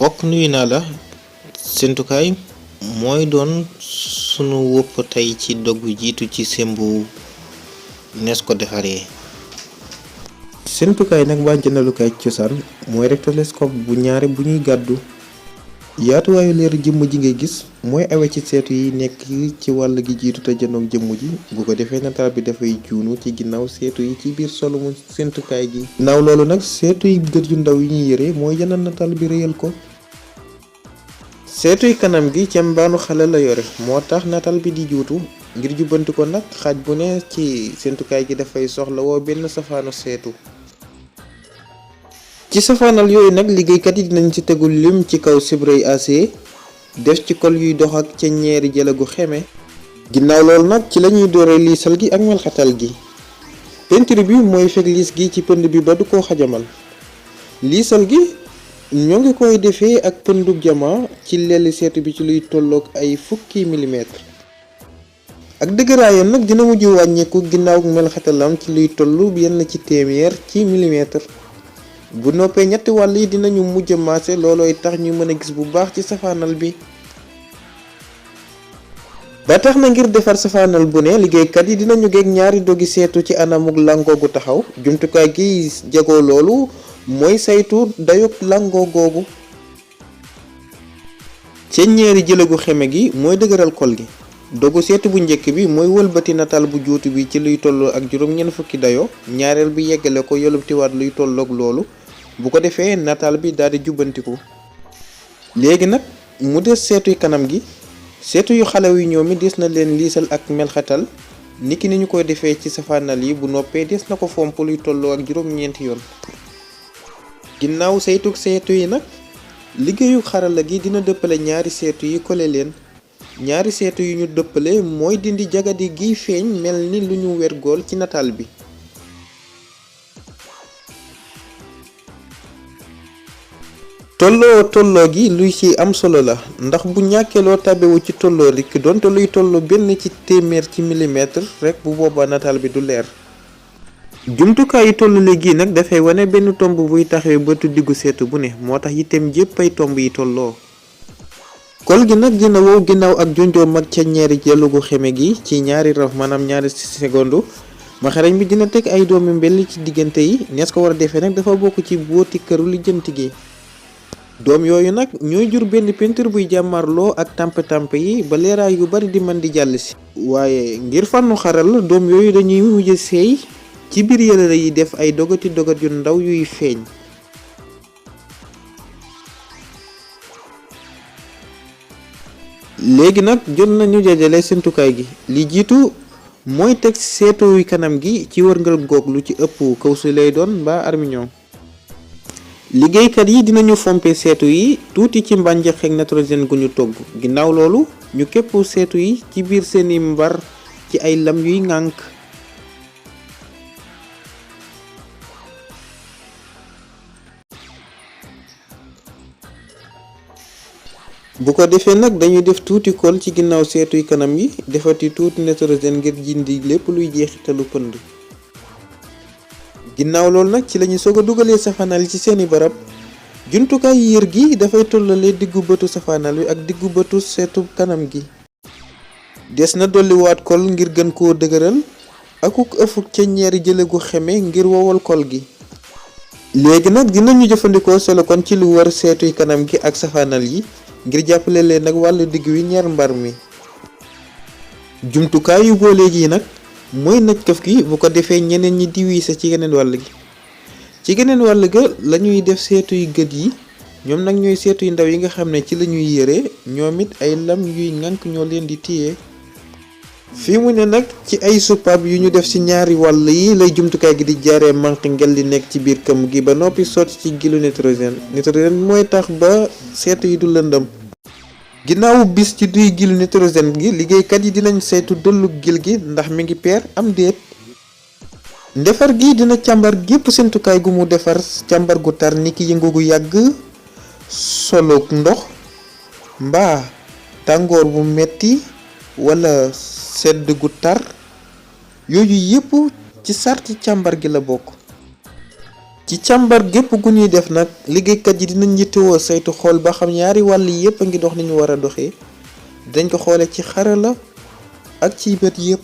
mbokk nuyu naa la séntukaay mooy doon sunu wëpp tey ci dog wi jiitu ci sembu Nees Ko Defaree. séntukaay nag mbaa jëndalukaay cosaan mooy rek télescope bu ñaare bu ñuy gàddu yaatuwaayu leer jëmm ji ngay gis mooy awe ci seetu yi nekk ci wàll gi jiitu te jënoog jëmm ji bu ko defee nataal bi dafay juunu ci ginnaaw seetu yi ci biir solo mu séntukaay gi. ginnaaw loolu nag seetu yi gët yu ndaw yi ñuy yëre mooy yeneen nataal bi réyal ko. seetuy kanam gi ca mbaanu xale la yore moo tax nataal bi di juutu ngir jubbanti ko nag xaaj bu ne ci séntukaay gi dafay soxla woo benn safaanu seetu. ci safaanal yooyu nag liggéeykat yi dinañ ci tegul lim ci kaw sibrey AC def ci kol yuy dox ak ca ñeeri jélagu-xeme. ginnaaw loolu nag ci lañuy doore liisal gi ak melxatal gi. peinture bi mooy fekk liis gi ci pënd bi ba du ko xajamal. liisal gi ñoo ngi koy defee ak pëndub jama ci lelli seetu bi ci luy tolloog ay fukki milimètre. ak dëgëraayam nag dina mujj wàññeeku ginnaaw melxatalam ci luy tollu yenn ci téeméer ci milimètre. bu noppee ñetti wàll yi dinañu mujj maase loolooy tax ñu mën a gis bu baax ci safaanal bi. ba tax na ngir defar safaanal bu ne liggéeykat yi dinañu geeg ñaari dogi seetu ci anamuk langoo gu taxaw jumtukaay gi jagoo loolu mooy saytu dayog langoo googu. ca ñeeri jélagu-xeme gi mooy dëgëral kol gi. dogu seetu bu njëkk bi mooy wëlbati nataal bu juutu bi ci luy tolloo ak juróom-ñeent fukki dayo ñaareel bi yeggale ko yolubtiwaat luy tolloog loolu bu ko defee nataal bi daal di jubbantiku. léegi nag mu des seetuy kanam gi seetu yu xale yu ñoom it des na leen liisal ak melxatal niki ni ñu koy defee ci safaanal yi bu noppee des na ko fomp luy tolloo ak juróom-ñeenti yoon. ginnaaw saytu seetu yi nag liggéeyu xarala gi dina dëppale ñaari seetu yi kole leen. ñaari seetu yu ñu dëppale mooy dindi jagadi giy feeñ mel ni lu ñu wergool ci nataal bi. tolloo gi luy ci am solo la ndax bu ñàkkee loo tabewu ci tolloo rek donte luy tolloo benn ci téeméer ci milimètre rek bu boobaa nataal bi du leer. jumtukaayu tollule gi nag dafay wane benn tomb buy taxawee bëtu diggu seetu bu ne moo tax itam jépp ay tomb yi tolloo. kol gi nag dina wow ginnaaw ak jonjoo mag ca ñeeri jélagu-xeme gi ci ñaari raf maanaam ñaari seconde ma xarañ bi dina teg ay doomi mbell ci diggante yi nees ko war a defee nag dafa bokk ci booti këru lijjanti gi. doom yooyu nag ñooy jur benn peinture buy jàmmarloo ak tampe yi ba leeraay yu bari di mën di jàll si. waaye ngir fànnu xaral doom yooyu dañuy mujj seey ci biir yëlëra yi def ay dogat yu ndaw yuy feeñ. léegi nag jot nañu jajale séntukaay gi li jiitu mooy teg seetuy kanam gi ci wërngal goog lu ci ëpp kawsu lay doon mbaa armignon. liggéeykat yi dinañu fompe seetu yi tuuti ci mbànjax ak nitrogène gu ñu togg ginnaaw loolu ñu képp seetu yi ci biir seeni mbar ci ay lam yuy ŋànk. bu ko defee nag dañuy def tuuti kol ci ginnaaw seetuy kanam yi defati tuuti nitrogène ngir jindi lépp luy jeexitalu pënd. ginnaaw loolu nag ci lañuy soog a dugalee safaanal yi ci seeni barab jumtukaay yër gi dafay tollale diggu bëtu safaanal wi ak diggu bëtu seetu kanam gi. des na dolliwaat kol ngir gën koo dëgëral akuk ëfuk ca ñeeri jélagu-xeme ngir wowal kol gi. léegi nag dinañu jëfandikoo solo kon ci lu wër seetuy kanam gi ak safaanal yi ngir jàppale leen nag wàllu digg wi ñaar mbar mi. jumtukaay yu boole gi nag mooy nëj këf gi bu ko defee ñeneen ñi di wiise ci geneen wàll gi. ci geneen wàll ga lañuy def seetuy gët yi ñoom nag ñooy seetuy ndaw yi nga xam ne ci lañuy yëre ñoom it ay lam yuy ŋànk ñoo leen di téye. fii mu ne nag ci ay suppaab yu ñu def ci ñaari wàll yi lay jumtukaay gi di jaaree manq ngel di nekk ci biir këm gi ba noppi sotti ci gilu nitrogène mooy tax ba seetu yi du lëndëm. ginnaaw bis ci duy gilu nitrogène gi liggéeykat yi dinañ saytu dollu gil gi ndax mi ngi peer am déet. ndefar gi dina càmbar gépp séntukaay gu mu defar càmbar gu tar niki yëngu gu yàgg solug ndox mbaa tàngoor bu metti wala sedd gu tar yooyu yépp ci sarti càmbar gi la bokk. ci càmbar gépp gu ñuy def nag liggéeykat yi dinañ yittewoo saytu xool ba xam ñaari wàll yépp a ngi dox ni ñu war a doxee dañ ko xoole ci xarala ak ci bët yépp